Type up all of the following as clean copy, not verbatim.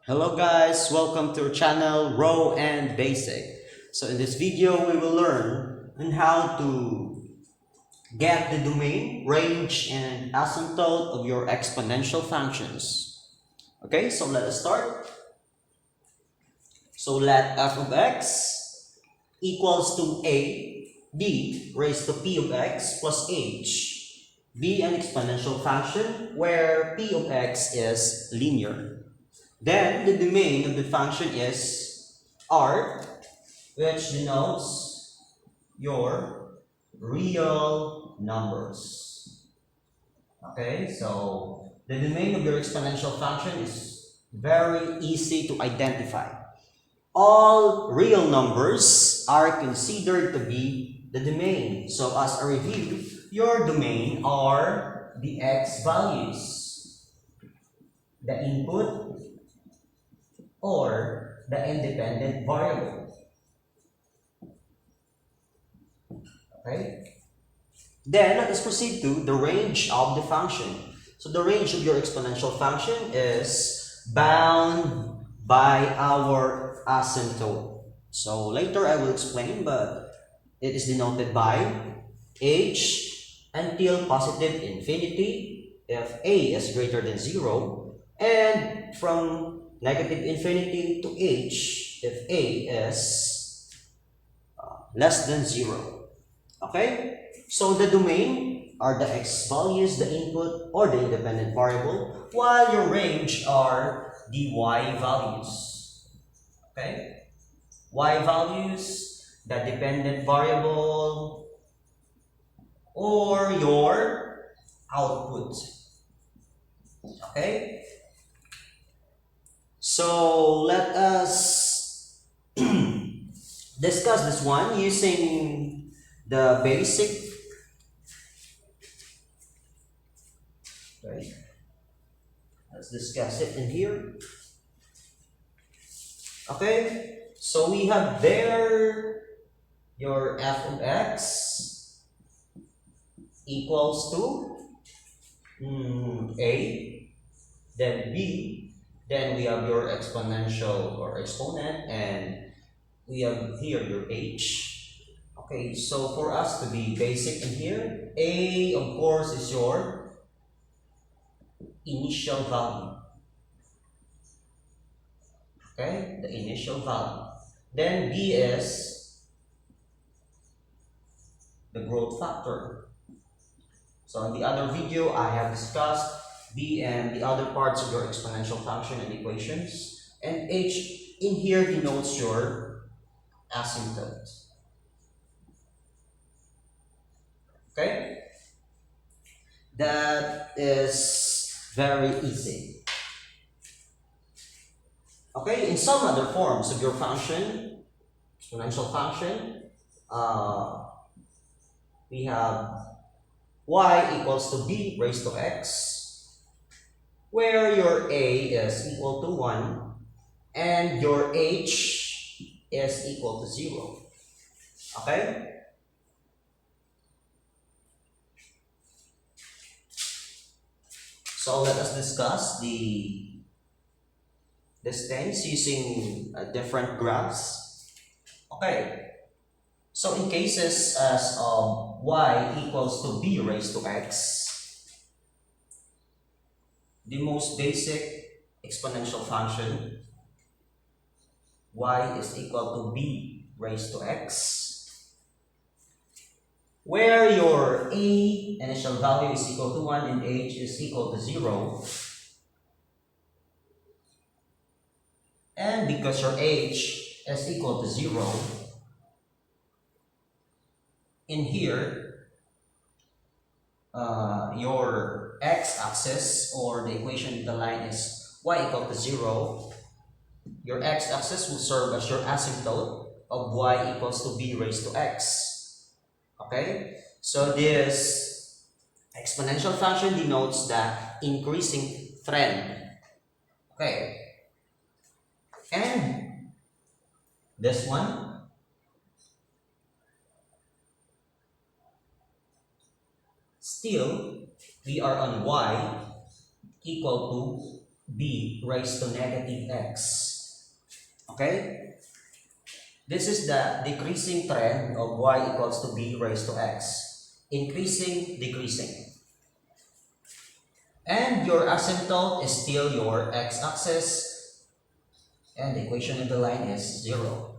Hello guys, welcome to our channel Row and Basic. So in this video we will learn on how to get the domain, range, and asymptote of your exponential functions. Okay, so let us start. So let f of x equals to a b raised to p of x plus h be an exponential function where p of x is linear. Then the domain of the function is R, which denotes your real numbers. Okay, so the domain of your exponential function is very easy to identify. All real numbers are considered to be the domain. So as a review, your domain are the x values, the input, or the independent variable. Okay? Then let us proceed to the range of the function. So the range of your exponential function is bound by our asymptote. So later I will explain, but it is denoted by h until positive infinity if a is greater than 0, and from negative infinity to h if a is less than 0. Okay? So the domain are the x values, the input, or the independent variable, while your range are the y values. Okay? Y values, the dependent variable, or your output. Okay? So let us discuss this one using the basic. Okay. Let's discuss it in here. Okay, so we have there your f of x equals to a, then b, then we have your exponential or exponent, and we have here your h. Okay, so for us to be basic in here, a of course is your initial value. Okay, the initial value. Then b is the growth factor. So in the other video, I have discussed b and the other parts of your exponential function and equations. And h in here denotes your asymptote. Okay? That is very easy. Okay, in some other forms of your function, exponential function, we have y equals to b raised to x, where your a is equal to 1 and your h is equal to 0. Okay? So let us discuss these things using different graphs. Okay. So in cases as y equals to b raised to x, the most basic exponential function, y is equal to b raised to x, where your a initial value is equal to 1 and h is equal to 0. And because your h is equal to 0, in here, your x-axis or the equation of the line is y equal to 0. Your x-axis will serve as your asymptote of y equals to b raised to x. Okay? So this exponential function denotes the increasing trend. Okay? And this one, still, we are on y equal to b raised to negative x. Okay? This is the decreasing trend of y equals to b raised to x. Increasing, decreasing. And your asymptote is still your x-axis, and the equation in the line is 0.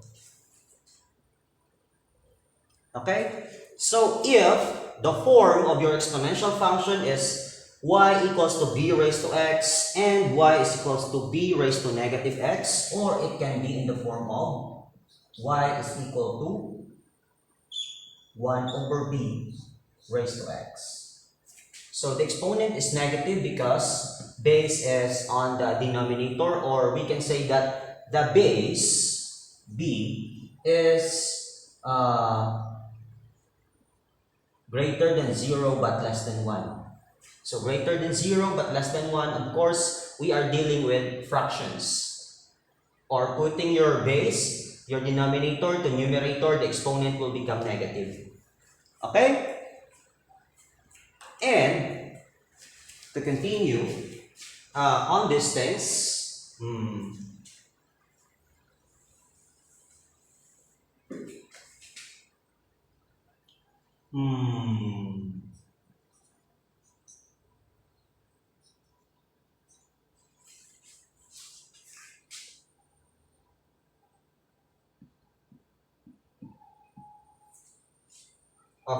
Okay? So if the form of your exponential function is y equals to b raised to x and y is equals to b raised to negative x, or it can be in the form of y is equal to 1 over b raised to x. So the exponent is negative because base is on the denominator, or we can say that the base b is greater than 0 but less than 1. So greater than 0 but less than 1, of course, we are dealing with fractions. Or putting your base, your denominator to numerator, the exponent will become negative. Okay? And to continue on these things,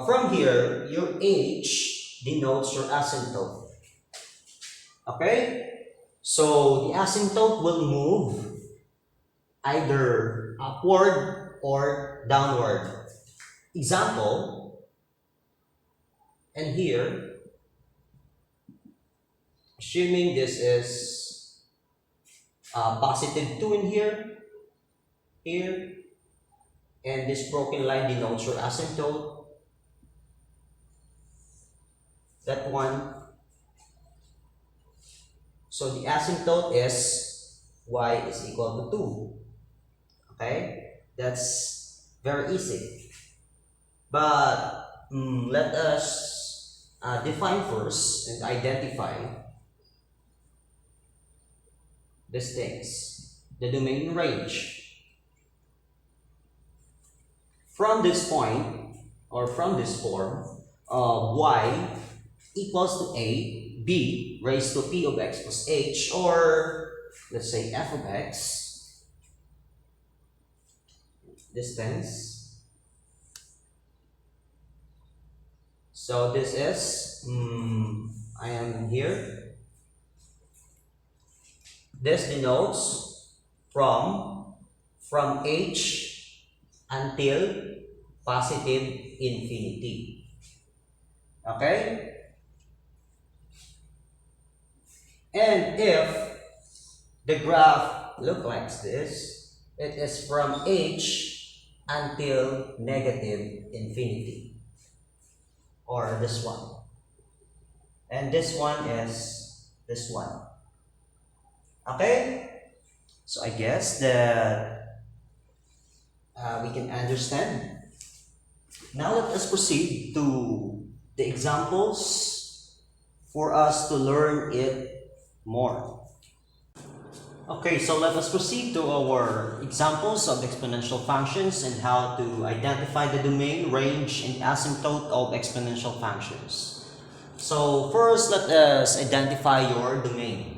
from here, your h denotes your asymptote. Okay? So the asymptote will move either upward or downward. Example, and here, assuming this is positive 2 in here, and this broken line denotes your asymptote, that one. So the asymptote is y is equal to 2. Okay? That's very easy. But let us define first and identify these things. The domain range. From this point, or from this form, y equals to a, b raised to p of x plus h, or let's say f of x, distance. So this is, I am here. This denotes from h until positive infinity. Okay? And if the graph looks like this, it is from h until negative infinity, or this one. And this one is this one. Okay? So I guess that we can understand. Now let us proceed to the examples for us to learn it more. Okay, so let us proceed to our examples of exponential functions and how to identify the domain, range, and asymptote of exponential functions. So first, let us identify your domain.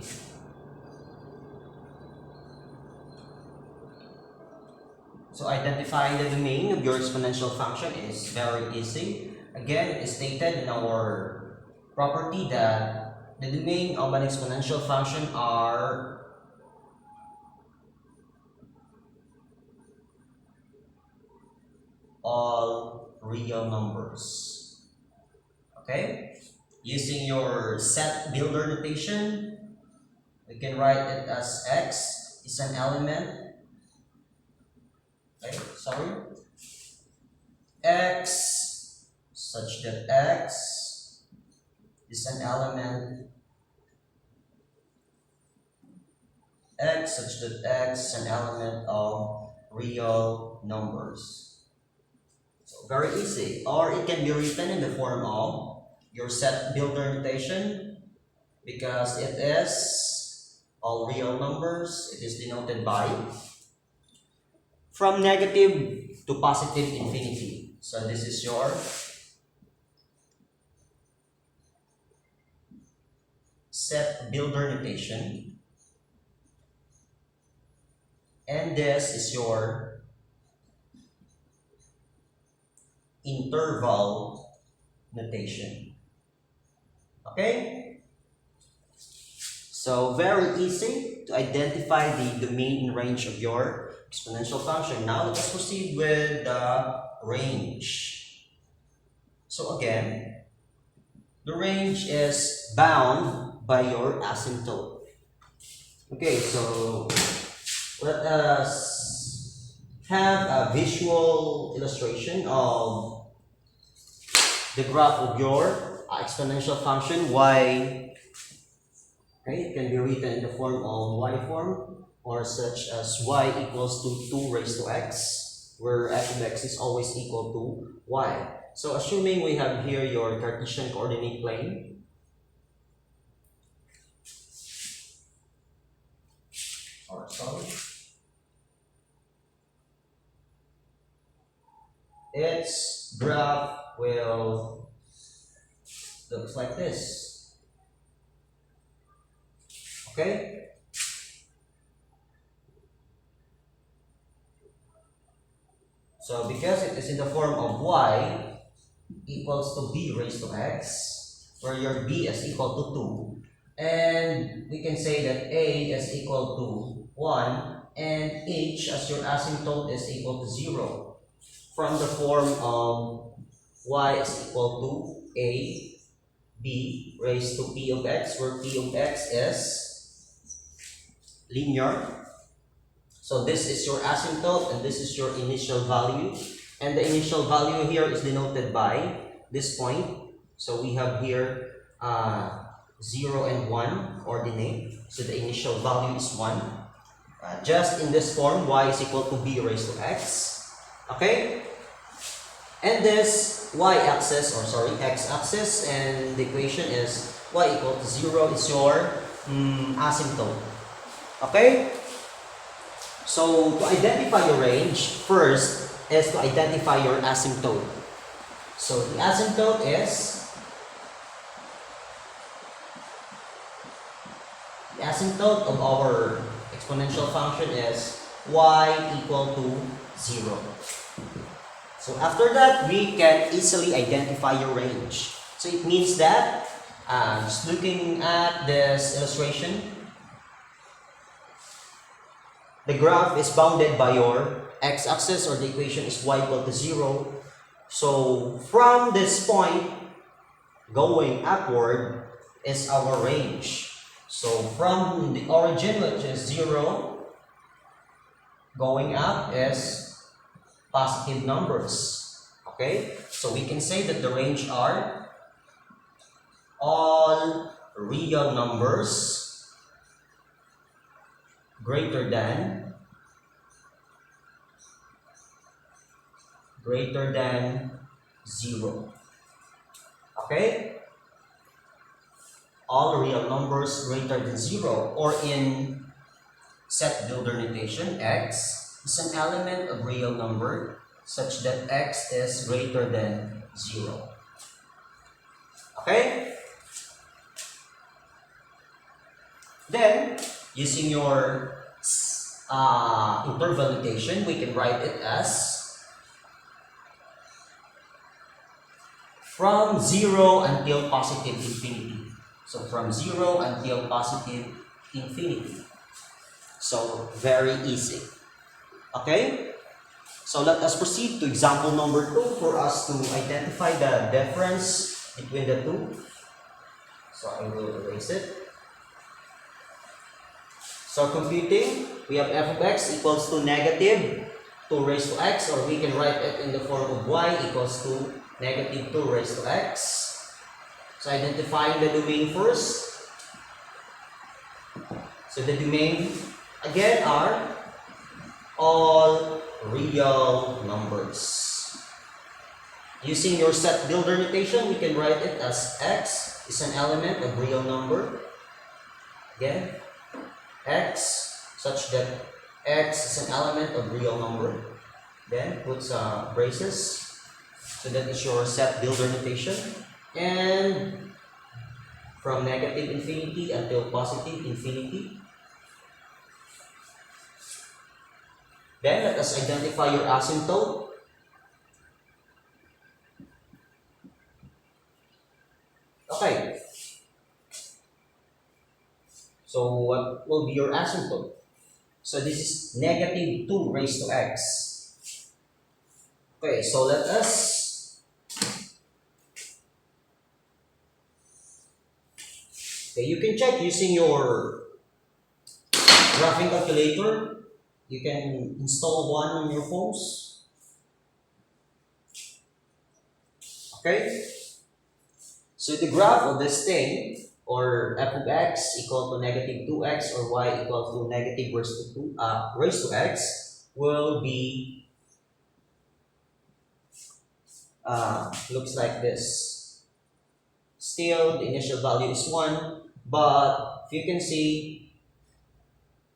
So identifying the domain of your exponential function is very easy. Again, it is stated in our property that the domain of an exponential function are all real numbers. Okay? Using your set builder notation, we can write it as x is an element. Okay, sorry. X such that x is an element. X such that x is an element of real numbers. So very easy. Or it can be written in the form of your set builder notation, because it is all real numbers, it is denoted by from negative to positive infinity. So this is your set builder notation, and this is your interval notation. Okay? So very easy to identify the domain and range of your exponential function. Now let's proceed with the range. So again, the range is bound by your asymptote. Okay, so let us have a visual illustration of the graph of your exponential function y. Okay, it can be written in the form of y form, or such as y equals to 2 raised to x, where f of x is always equal to y. So assuming we have here your Cartesian coordinate plane, or sorry, its graph will look like this. Okay? So because it is in the form of y equals to b raised to x, where your b is equal to 2, and we can say that a is equal to 1, and h as your asymptote is equal to 0, from the form of y is equal to a b raised to p of x, where p of x is linear. So this is your asymptote and this is your initial value, and the initial value here is denoted by this point. So we have here 0 and 1 coordinate, so the initial value is 1. Just in this form, y is equal to b raised to x. Okay? And this y-axis, or sorry, x-axis, and the equation is y equal to 0 is your asymptote. Okay? So to identify your range, first is to identify your asymptote. So the asymptote is, the asymptote of our exponential function is y equal to 0. So after that, we can easily identify your range. So it means that, just looking at this illustration, the graph is bounded by your x-axis, or the equation is y equal to 0. So from this point, going upward is our range. So from the origin, which is 0, going up is positive numbers. Okay? So we can say that the range are all real numbers greater than 0. Okay? All real numbers greater than 0, or in set builder notation, x is an element of real number such that x is greater than 0. Okay? Then, using your interval notation, we can write it as from 0 until positive infinity. So from 0 until positive infinity. So very easy. Okay? So let us proceed to example number 2 for us to identify the difference between the two. So I will erase it. So computing, we have f of x equals to negative 2 raised to x, or we can write it in the form of y equals to negative 2 raised to x. So identifying the domain first. So the domain again are all real numbers. Using your set builder notation, we can write it as x is an element of real number. Again, x such that x is an element of real number. Then put some braces. So that is your set builder notation. And from negative infinity until positive infinity. Then let us identify your asymptote. Okay. So what will be your asymptote? So this is negative 2 raised to x. Okay, so let us you can check using your graphing calculator. You can install one on your phones. Okay? So the graph of this thing, or f of x equal to negative 2x or y equal to negative raised to x will be looks like this. Still, the initial value is 1, but if you can see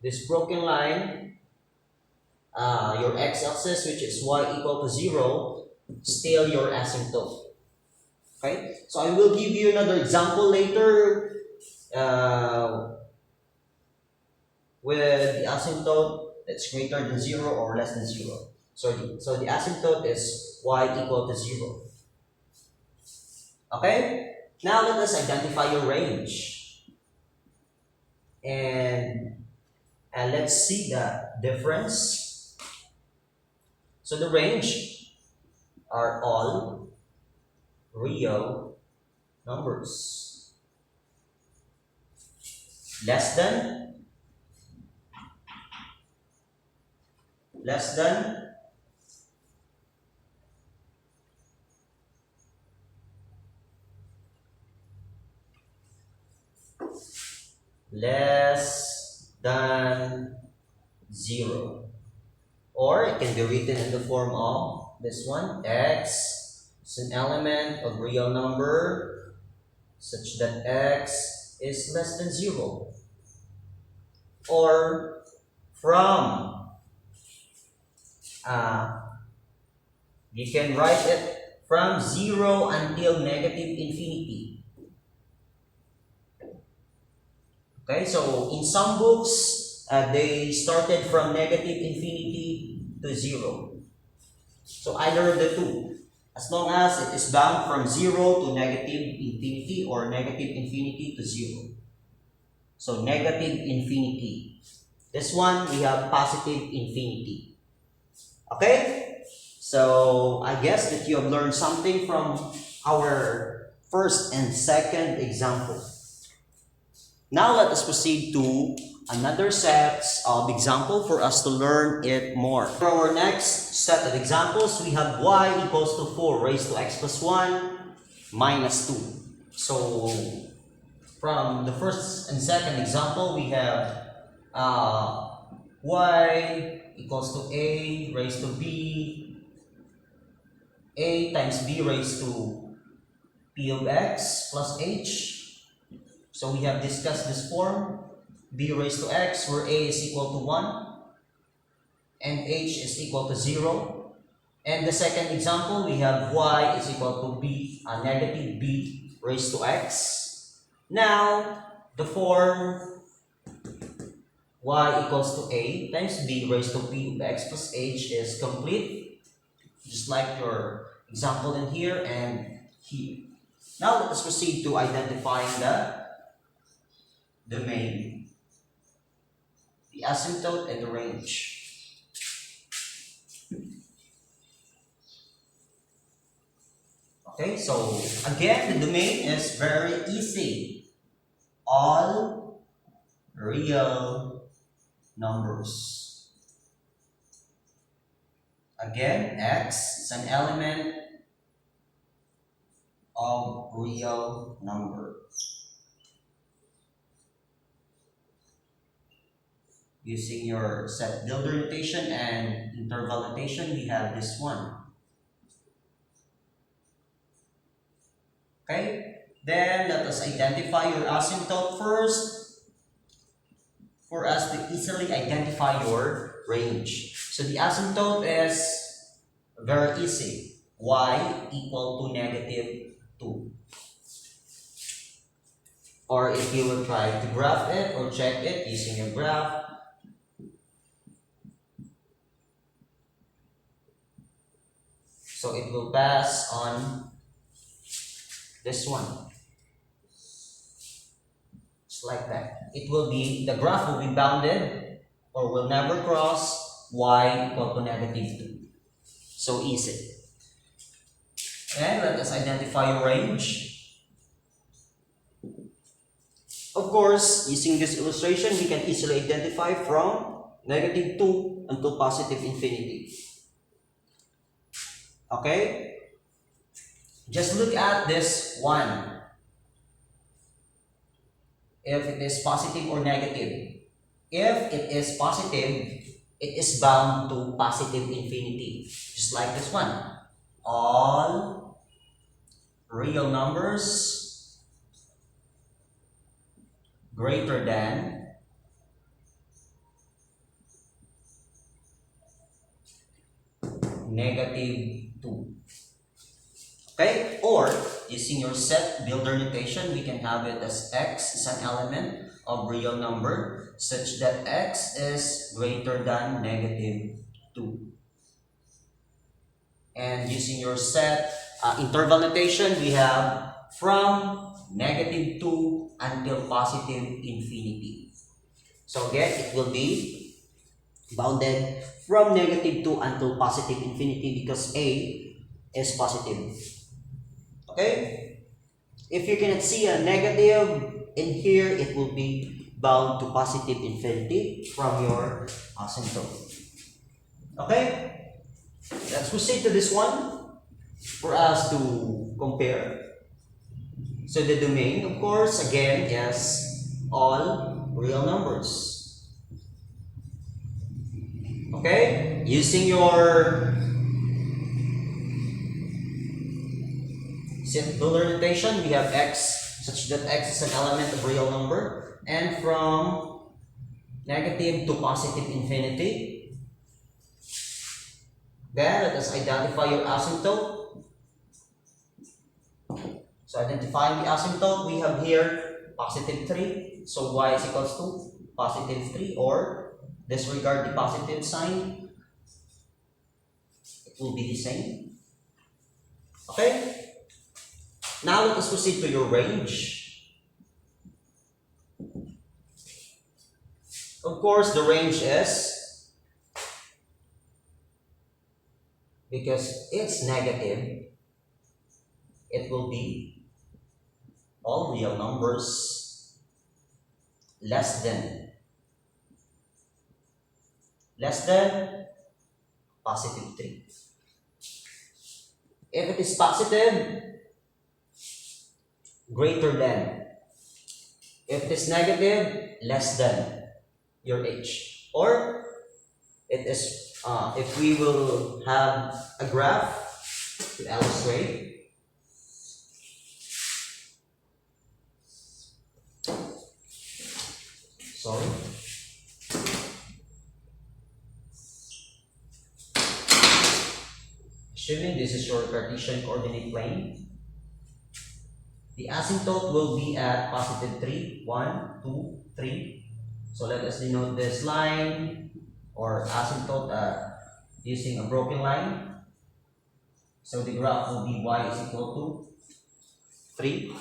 this broken line, your x-axis, which is y equal to 0, still your asymptote. Okay, so I will give you another example later with the asymptote that's greater than 0 or less than 0. So the asymptote is y equal to 0. Okay, now let us identify your range. And let's see the difference. So the range are all real numbers. Less than, less than, less than 0. Or it can be written in the form of this one. X is an element of real number such that x is less than 0. Or from, you can write it from 0 until negative infinity. Okay, so in some books, they started from negative infinity to 0. So either of the two, as long as it is bound from 0 to negative infinity or negative infinity to 0. So negative infinity. This one, we have positive infinity. Okay? So I guess that you have learned something from our first and second example. Now let us proceed to another set of example for us to learn it more. For our next set of examples, we have y equals to 4 raised to x plus 1 minus 2. So from the first and second example, we have y equals to a raised to b, a times b raised to p of x plus h. So we have discussed this form, b raised to x, where a is equal to 1 and h is equal to 0. And the second example, we have y is equal to b, negative b raised to x. Now, the form y equals to a times b raised to p of x plus h is complete, just like your example in here and here. Now, let us proceed to identifying the domain, the asymptote, and the range. Okay, so again, the domain is very easy. All real numbers. Again, x is an element of real number. Using your set builder notation and interval notation, we have this one. Okay, then let us identify your asymptote first. for us to easily identify your range. So the asymptote is very easy. Y equal to -2. Or if you will try to graph it or check it using your graph, so it will pass on this one. Just like that. It will be, the graph will be bounded or will never cross y equal to -2. So easy. And let us identify your range. Of course, using this illustration, we can easily identify from -2 until +infinity. Okay? Just look at this one. If it is positive or negative. If it is positive, it is bound to +infinity. Just like this one. All real numbers greater than -2. Okay? Or, using your set builder notation, we can have it as x is an element of real number such that x is greater than -2. And using your set interval notation, we have from -2 until +infinity. So again, it will be bounded from -2 until +infinity because A is positive. Okay? If you cannot see a negative in here, it will be bound to +infinity from your asymptote. Okay? Let's proceed to this one for us to compare. So the domain, of course, again, is all real numbers. Okay? Using your set builder notation, we have x such that x is an element of real number, and from negative to +infinity. Then let us identify your asymptote. So identifying the asymptote, we have here +3. So y is equals to +3, or disregard the positive sign. It will be the same. Okay? Now let us proceed to your range. Of course, the range is, because it's negative, it will be all real numbers less than +3. If it is positive, greater than. If it is negative, less than your h. Or it is, if we will have a graph to illustrate. Sorry. Assuming this is your Cartesian coordinate plane, the asymptote will be at +3, 1, 2, 3. So let us denote this line or asymptote using a broken line. So the graph will be y is equal to 3.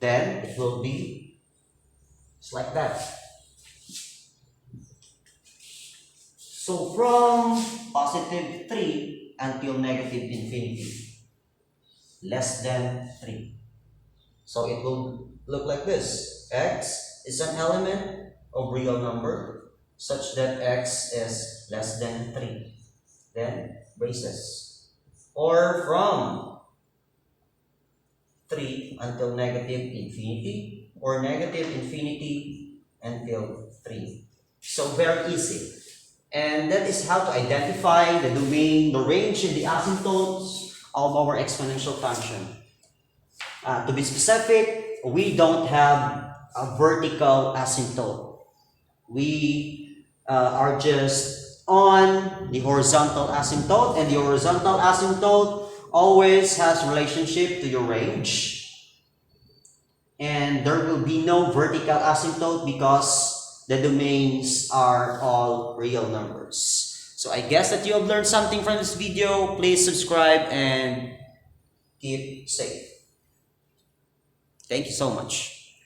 Then it will be just like that. So from +3 until -infinity, less than 3. So it will look like this. X is an element of real number such that x is less than 3. Then braces. Or from 3 until -infinity, or -infinity until 3. So very easy. And that is how to identify the domain, the range, and the asymptotes of our exponential function. To be specific, we don't have a vertical asymptote. We are just on the horizontal asymptote, and the horizontal asymptote always has relationship to your range. And there will be no vertical asymptote because the domains are all real numbers. So I guess that you have learned something from this video. Please subscribe and keep safe. Thank you so much.